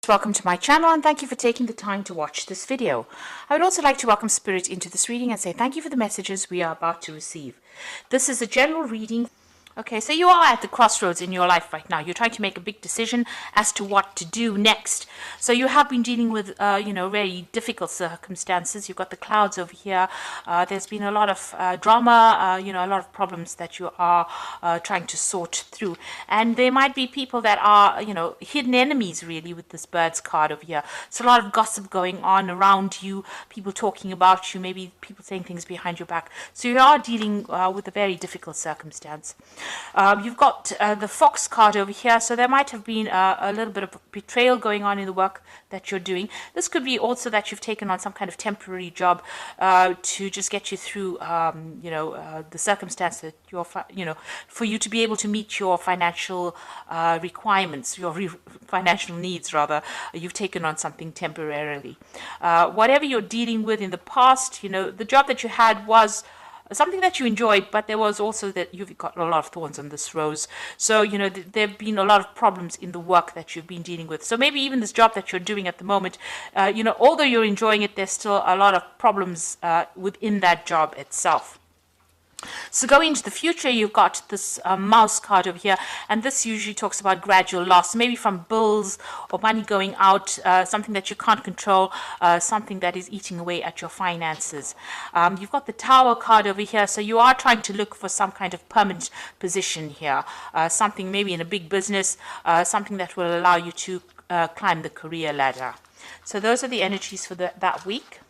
Welcome to my channel and thank you for taking the time to watch this video. I would also like to welcome Spirit into this reading and say thank you for the messages we are about to receive. This is a general reading. Okay, so you are at the crossroads in your life right now. You're trying to make a big decision as to what to do next. So you have been dealing with, very difficult circumstances. You've got the clouds over here. There's been a lot of drama, a lot of problems that you are trying to sort through. And there might be people that are, hidden enemies really with this Birds card over here. So a lot of gossip going on around you, people talking about you, maybe people saying things behind your back. So you are dealing with a very difficult circumstance. You've got the Fox card over here, so there might have been a little bit of betrayal going on in the work that you're doing. This could be also that you've taken on some kind of temporary job to just get you through, the circumstance that for you to be able to meet your financial requirements, your financial needs rather. You've taken on something temporarily. Whatever you're dealing with in the past, the job that you had was something that you enjoyed, but there was also that you've got a lot of thorns on this rose. So, there have been a lot of problems in the work that you've been dealing with. So maybe even this job that you're doing at the moment, although you're enjoying it, there's still a lot of problems within that job itself. So going into the future, you've got this mouse card over here, and this usually talks about gradual loss, maybe from bills or money going out, something that you can't control, something that is eating away at your finances. You've got the Tower card over here, so you are trying to look for some kind of permanent position here, something maybe in a big business, something that will allow you to climb the career ladder. So those are the energies for that week,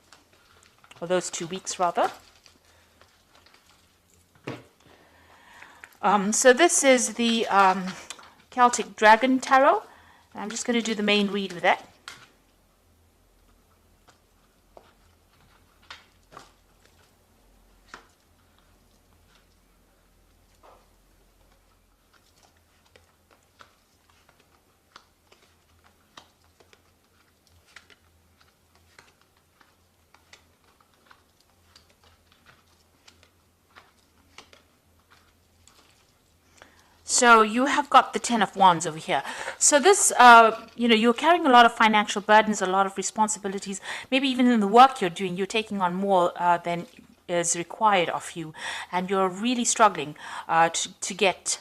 or those 2 weeks rather. So this is the Celtic Dragon Tarot. I'm just going to do the main read with that. So you have got the Ten of Wands over here. So this, you're carrying a lot of financial burdens, a lot of responsibilities. Maybe even in the work you're doing, you're taking on more than is required of you, and you're really struggling to get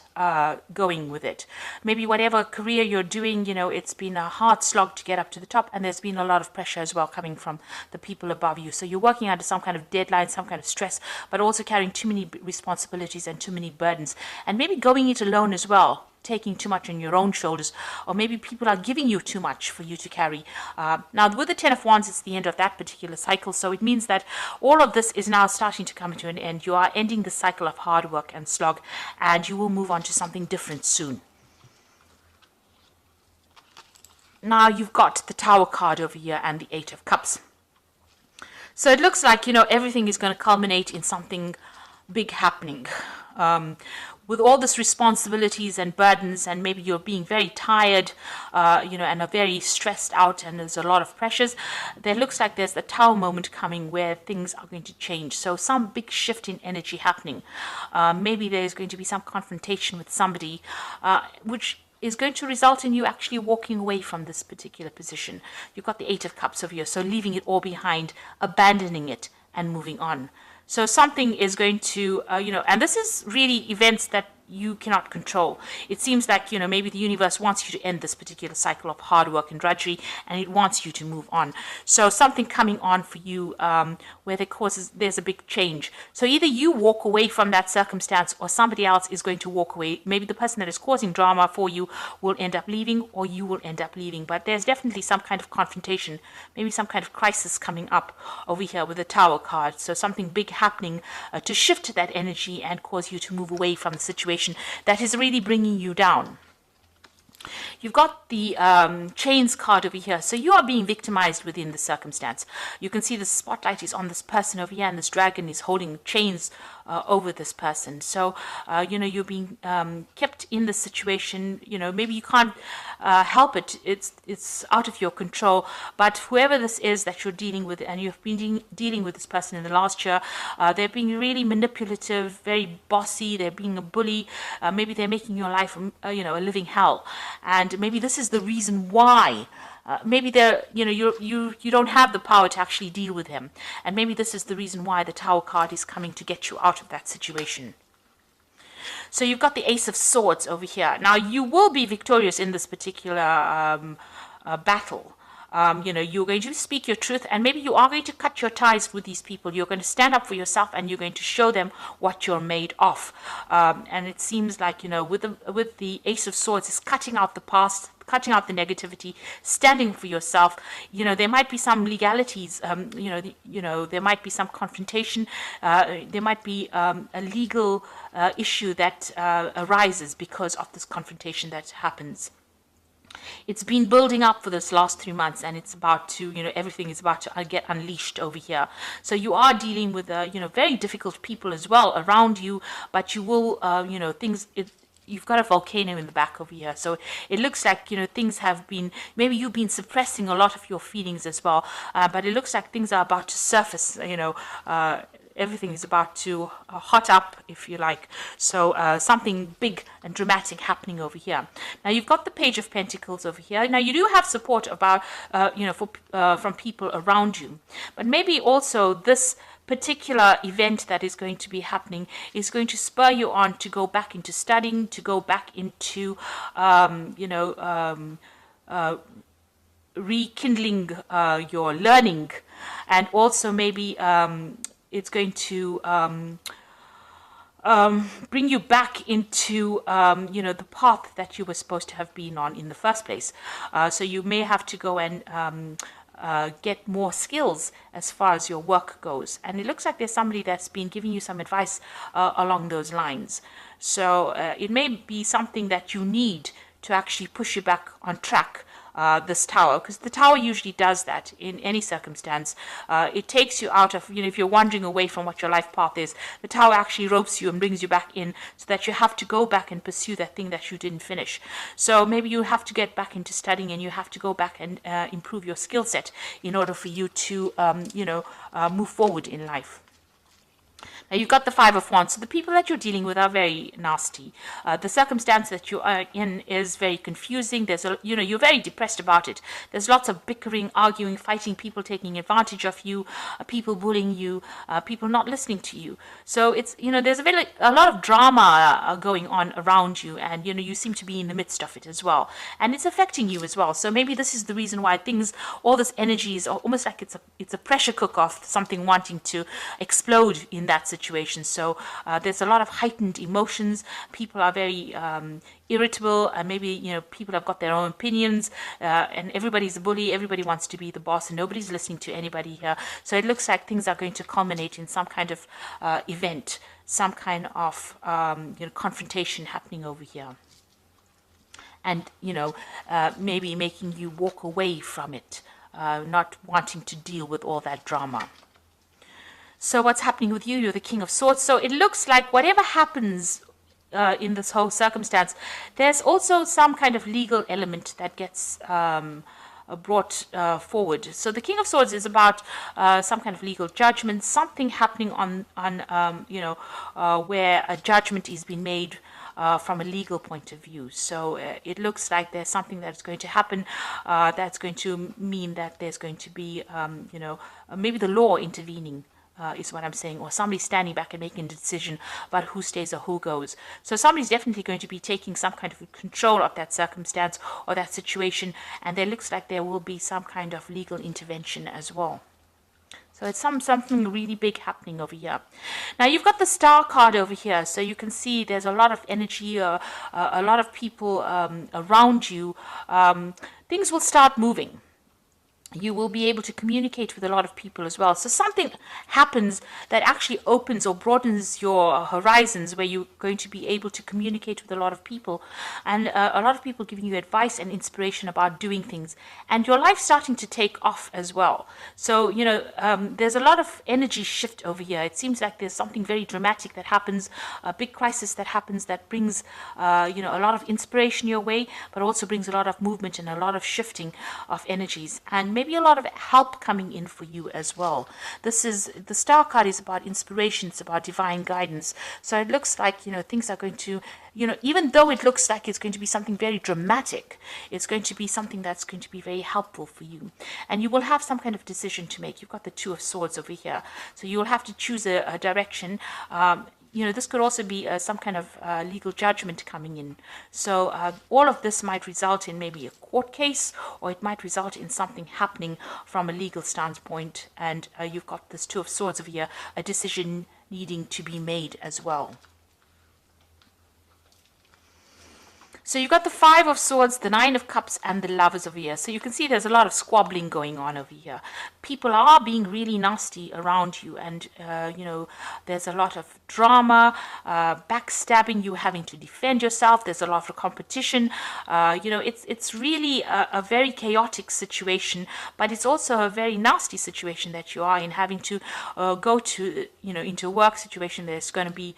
going with it. Maybe whatever career you're doing, it's been a hard slog to get up to the top, and there's been a lot of pressure as well coming from the people above you. So you're working under some kind of deadline, some kind of stress, but also carrying too many responsibilities and too many burdens, and maybe going it alone as well, taking too much on your own shoulders, or maybe people are giving you too much for you to carry. Now with the Ten of Wands, it's the end of that particular cycle, so it means that all of this is now starting to come to an end. You are ending the cycle of hard work and slog, and you will move on to something different soon. Now you've got the Tower card over here and the Eight of Cups. So it looks like, everything is going to culminate in something big happening. With all this responsibilities and burdens, and maybe you're being very tired, and are very stressed out, and there's a lot of pressures, there looks like there's a Tower moment coming where things are going to change. So some big shift in energy happening. Maybe there's going to be some confrontation with somebody, which is going to result in you actually walking away from this particular position. You've got the Eight of Cups over here, so leaving it all behind, abandoning it, and moving on. So something is going to, and this is really events that you cannot control. It seems like, maybe the universe wants you to end this particular cycle of hard work and drudgery, and it wants you to move on. So something coming on for you where there's a big change. So either you walk away from that circumstance, or somebody else is going to walk away. Maybe the person that is causing drama for you will end up leaving, or you will end up leaving. But there's definitely some kind of confrontation, maybe some kind of crisis coming up over here with the Tower card. So something big happening to shift that energy and cause you to move away from the situation that is really bringing you down. You've got the Chains card over here. So you are being victimized within the circumstance. You can see the spotlight is on this person over here, and this dragon is holding chains over this person. So, you're being kept in the situation. Maybe you can't help it. It's out of your control. But whoever this is that you're dealing with, and you've been dealing with this person in the last year, they're being really manipulative, very bossy. They're being a bully. Maybe they're making your life, a living hell. And maybe this is the reason why maybe there, you don't have the power to actually deal with him, and maybe this is the reason why the Tower card is coming to get you out of that situation. So you've got the Ace of Swords over here. Now you will be victorious in this particular battle. You're going to speak your truth, and maybe you are going to cut your ties with these people. You're going to stand up for yourself, and you're going to show them what you're made of. And it seems like, with the Ace of Swords, is cutting out the past, cutting out the negativity, standing for yourself. There might be some legalities. There might be some confrontation. There might be a legal issue that arises because of this confrontation that happens. It's been building up for this last 3 months, and it's about to, everything is about to get unleashed over here. So you are dealing with, very difficult people as well around you, but you will, you've got a volcano in the back over here. So it looks like, things have been, maybe you've been suppressing a lot of your feelings as well, but it looks like things are about to surface, everything is about to hot up, if you like. So something big and dramatic happening over here. Now you've got the Page of Pentacles over here. Now you do have support about, from people around you, but maybe also this particular event that is going to be happening is going to spur you on to go back into studying, to go back into, rekindling your learning, and also maybe it's going to bring you back into, the path that you were supposed to have been on in the first place. So you may have to go and get more skills as far as your work goes. And it looks like there's somebody that's been giving you some advice along those lines. So it may be something that you need to actually push you back on track. This Tower, because the Tower usually does that in any circumstance. It takes you out of, if you're wandering away from what your life path is, the Tower actually ropes you and brings you back in, so that you have to go back and pursue that thing that you didn't finish. So maybe you have to get back into studying, and you have to go back and improve your skill set in order for you to, move forward in life. Now you've got the Five of Wands. So the people that you're dealing with are very nasty. The circumstance that you are in is very confusing. There's you're very depressed about it. There's lots of bickering, arguing, fighting, people taking advantage of you, people bullying you, people not listening to you. So it's, there's a lot of drama going on around you, and you seem to be in the midst of it as well, and it's affecting you as well. So maybe this is the reason why all this energy is almost like it's a pressure cooker of something wanting to explode in that situation. So there's a lot of heightened emotions. People are very irritable, and maybe people have got their own opinions, and everybody's a bully. Everybody wants to be the boss, and nobody's listening to anybody here. So it looks like things are going to culminate in some kind of event, some kind of confrontation happening over here, and maybe making you walk away from it, not wanting to deal with all that drama. So what's happening with you? You're the King of Swords. So it looks like whatever happens in this whole circumstance, there's also some kind of legal element that gets brought forward. So the King of Swords is about some kind of legal judgment, something happening on where a judgment is being made from a legal point of view. So it looks like there's something that's going to happen that's going to mean that there's going to be, maybe the law intervening. Is what I'm saying, or somebody standing back and making a decision about who stays or who goes. So somebody's definitely going to be taking some kind of control of that circumstance or that situation, and there looks like there will be some kind of legal intervention as well. So it's something really big happening over here. Now you've got the Star card over here, so you can see there's a lot of energy, a lot of people around you. Things will start moving. You will be able to communicate with a lot of people as well. So something happens that actually opens or broadens your horizons, where you're going to be able to communicate with a lot of people, and a lot of people giving you advice and inspiration about doing things, and your life starting to take off as well. So, there's a lot of energy shift over here. It seems like there's something very dramatic that happens, a big crisis that happens that brings, a lot of inspiration your way, but also brings a lot of movement and a lot of shifting of energies. And maybe maybe a lot of help coming in for you as well. This is, the Star card is about inspiration, it's about divine guidance. So it looks like, you know, things are going to, you know, even though it looks like it's going to be something very dramatic, it's going to be something that's going to be very helpful for you. And you will have some kind of decision to make. You've got the Two of Swords over here. So you will have to choose a direction. You know, this could also be some kind of legal judgment coming in. So all of this might result in maybe a court case, or it might result in something happening from a legal standpoint. And you've got this Two of Swords over here, a decision needing to be made as well. So you've got the Five of Swords, the Nine of Cups, and the Lovers over here. So you can see there's a lot of squabbling going on over here. People are being really nasty around you, and, you know, there's a lot of drama, backstabbing, you having to defend yourself. There's a lot of competition. You know, it's really a very chaotic situation, but it's also a very nasty situation that you are in, having to go to, you know, into a work situation. There's going to be,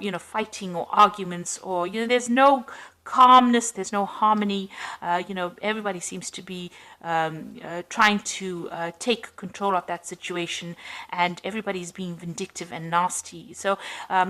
you know, fighting or arguments, or, you know, there's no calmness, there's no harmony. You know, everybody seems to be trying to take control of that situation, and everybody's being vindictive and nasty. So,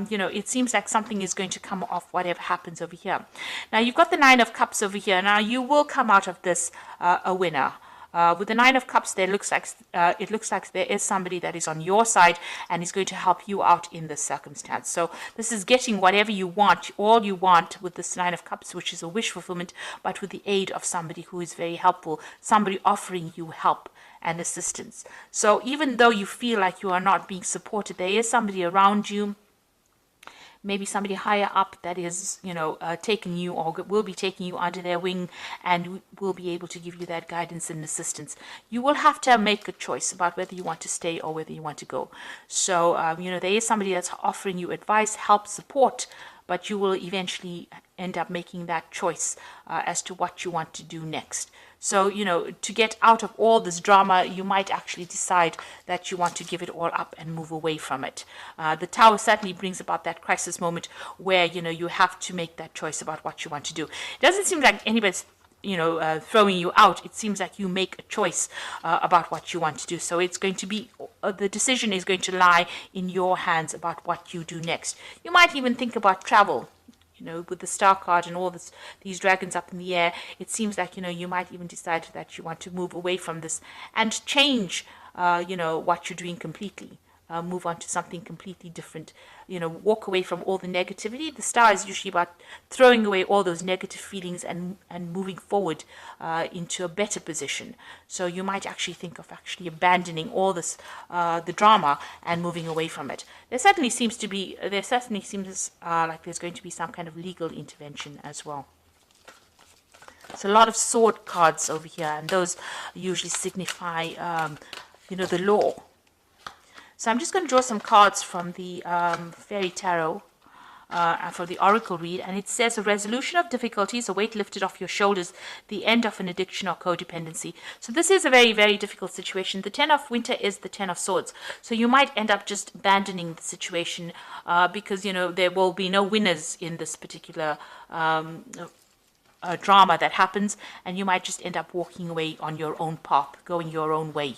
you know, it seems like something is going to come off whatever happens over here. Now, you've got the Nine of Cups over here. Now, you will come out of this a winner. With the Nine of Cups, it looks like there is somebody that is on your side and is going to help you out in this circumstance. So this is getting whatever you want, all you want, with this Nine of Cups, which is a wish fulfillment, but with the aid of somebody who is very helpful, somebody offering you help and assistance. So even though you feel like you are not being supported, there is somebody around you, maybe somebody higher up, that is, you know, taking you, or will be taking you under their wing, and will be able to give you that guidance and assistance. You will have to make a choice about whether you want to stay or whether you want to go. So, you know, there is somebody that's offering you advice, help, support, but you will eventually end up making that choice as to what you want to do next. So, you know, to get out of all this drama, you might actually decide that you want to give it all up and move away from it. The Tower certainly brings about that crisis moment where, you know, you have to make that choice about what you want to do. It doesn't seem like anybody's, you know, throwing you out. It seems like you make a choice about what you want to do. So it's going to be, the decision is going to lie in your hands about what you do next. You might even think about travel. You know, with the Star card and all these dragons up in the air, it seems like, you know, you might even decide that you want to move away from this and change, you know, what you're doing completely. Move on to something completely different. You know, walk away from all the negativity. The Star is usually about throwing away all those negative feelings and moving forward into a better position. So you might actually think of actually abandoning all this, the drama, and moving away from it. There certainly seems like there's going to be some kind of legal intervention as well. So a lot of sword cards over here, and those usually signify, you know, the law. So I'm just going to draw some cards from the Fairy Tarot, for the Oracle read, and it says a resolution of difficulties, a weight lifted off your shoulders, the end of an addiction or codependency. So this is a very, very difficult situation. The Ten of Winter is the Ten of Swords. So you might end up just abandoning the situation because, you know, there will be no winners in this particular drama that happens, and you might just end up walking away on your own path, going your own way.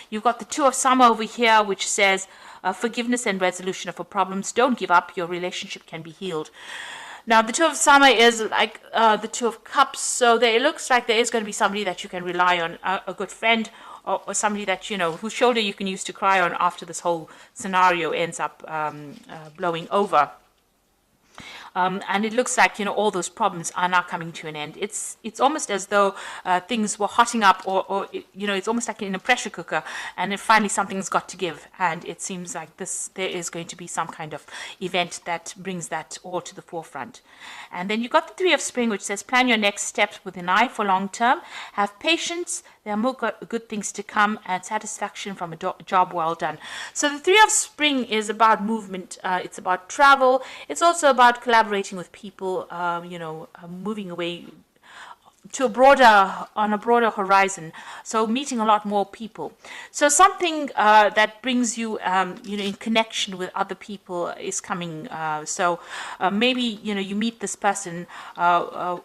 You've got the Two of Summer over here, which says forgiveness and resolution of problems. Don't give up. Your relationship can be healed. Now, the Two of Summer is like the Two of Cups, so it looks like there is going to be somebody that you can rely on, a good friend, or somebody that, you know, whose shoulder you can use to cry on after this whole scenario ends up blowing over. And it looks like, you know, all those problems are now coming to an end. It's almost as though things were hotting up, or you know, it's almost like in a pressure cooker, and then finally something's got to give. And it seems like there is going to be some kind of event that brings that all to the forefront. And then you've got the Three of Spring, which says plan your next steps with an eye for long term. Have patience. There are more good things to come, and satisfaction from a job well done. So the Three of Spring is about movement. It's about travel. It's also about collaborating with people, you know, moving away, to a broader, on a broader horizon, so meeting a lot more people. So something that brings you you know, in connection with other people is coming. So maybe, you know, you meet this person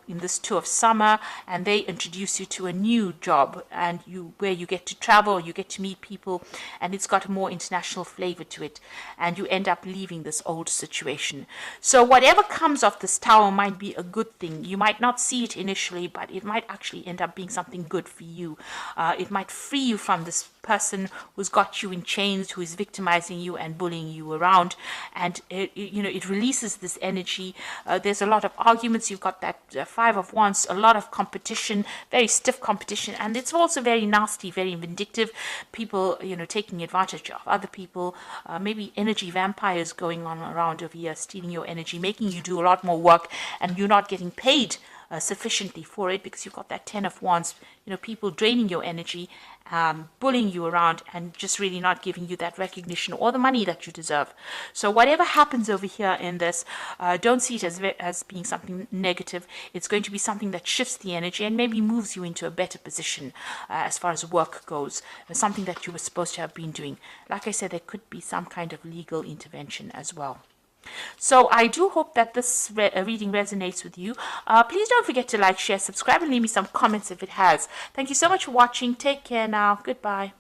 in this tour of summer, and they introduce you to a new job, and where you get to travel, you get to meet people, and it's got a more international flavor to it, and you end up leaving this old situation. So whatever comes of this tower might be a good thing. You might not see it initially, but it might actually end up being something good for you. It might free you from this person who's got you in chains, who is victimizing you and bullying you around, and you know, it releases this energy. There's a lot of arguments. You've got that Five of Wands, a lot of competition, very stiff competition, and it's also very nasty, very vindictive. People, you know, taking advantage of other people, maybe energy vampires going on around over here, stealing your energy, making you do a lot more work, and you're not getting paid sufficiently for it, because you've got that Ten of Wands, you know, people draining your energy, bullying you around, and just really not giving you that recognition or the money that you deserve. So whatever happens over here in this, don't see it as being something negative. It's going to be something that shifts the energy and maybe moves you into a better position as far as work goes, something that you were supposed to have been doing. Like I said, there could be some kind of legal intervention as well. So I do hope that this reading resonates with you. Please don't forget to like, share, subscribe, and leave me some comments if it has. Thank you so much for watching. Take care now. Goodbye.